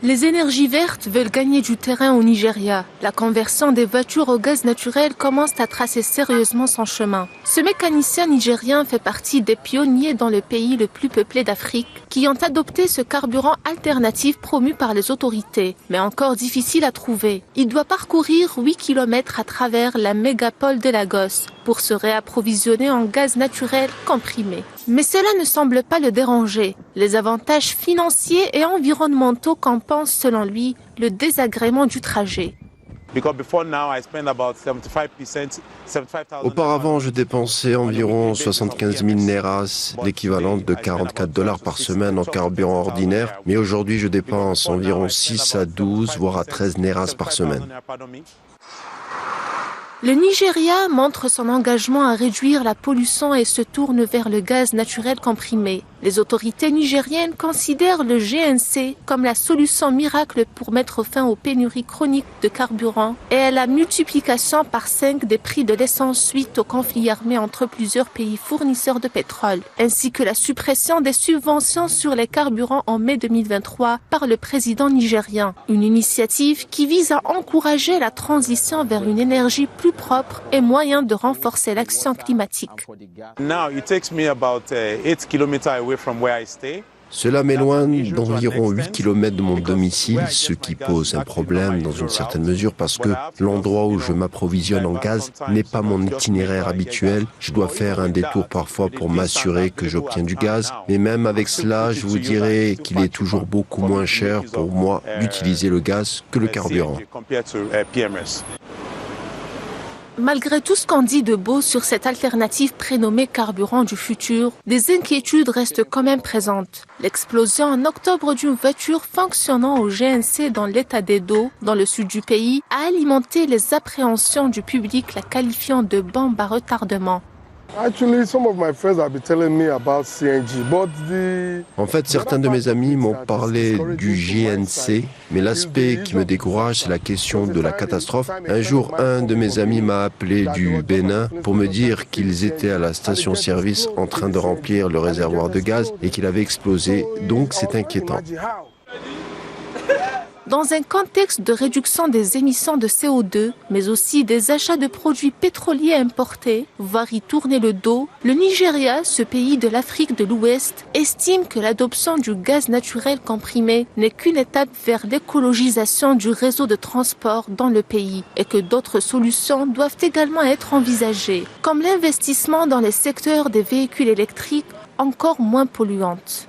Les énergies vertes veulent gagner du terrain au Nigeria. La conversion des voitures au gaz naturel commence à tracer sérieusement son chemin. Ce mécanicien nigérien fait partie des pionniers dans le pays le plus peuplé d'Afrique qui ont adopté ce carburant alternatif promu par les autorités, mais encore difficile à trouver. Il doit parcourir 8 km à travers la mégapole de Lagos pour se réapprovisionner en gaz naturel comprimé. Mais cela ne semble pas le déranger. Les avantages financiers et environnementaux compensent, selon lui, le désagrément du trajet. Auparavant, je dépensais environ 75 000 nairas, l'équivalent de 44 $ par semaine en carburant ordinaire, mais aujourd'hui je dépense environ 6 à 12, voire à 13 nairas par semaine. Le Nigeria montre son engagement à réduire la pollution et se tourne vers le gaz naturel comprimé. Les autorités nigériennes considèrent le GNC comme la solution miracle pour mettre fin aux pénuries chroniques de carburant et à la multiplication par 5 des prix de l'essence suite au conflit armé entre plusieurs pays fournisseurs de pétrole, ainsi que la suppression des subventions sur les carburants en mai 2023 par le président nigérien. Une initiative qui vise à encourager la transition vers une énergie plus propre et moyen de renforcer l'action climatique. Cela m'éloigne d'environ 8 km de mon domicile, ce qui pose un problème dans une certaine mesure parce que l'endroit où je m'approvisionne en gaz n'est pas mon itinéraire habituel. Je dois faire un détour parfois pour m'assurer que j'obtiens du gaz, mais même avec cela, je vous dirais qu'il est toujours beaucoup moins cher pour moi d'utiliser le gaz que le carburant. Malgré tout ce qu'on dit de beau sur cette alternative prénommée carburant du futur, des inquiétudes restent quand même présentes. L'explosion en octobre d'une voiture fonctionnant au GNC dans l'état d'Edo, dans le sud du pays, a alimenté les appréhensions du public, la qualifiant de bombe à retardement. En fait, certains de mes amis m'ont parlé du GNC, mais l'aspect qui me décourage, c'est la question de la catastrophe. Un jour, un de mes amis m'a appelé du Bénin pour me dire qu'ils étaient à la station-service en train de remplir le réservoir de gaz et qu'il avait explosé, donc c'est inquiétant. Dans un contexte de réduction des émissions de CO2, mais aussi des achats de produits pétroliers importés, voire y tourner le dos, le Nigeria, ce pays de l'Afrique de l'Ouest, estime que l'adoption du gaz naturel comprimé n'est qu'une étape vers l'écologisation du réseau de transport dans le pays et que d'autres solutions doivent également être envisagées, comme l'investissement dans les secteurs des véhicules électriques encore moins polluantes.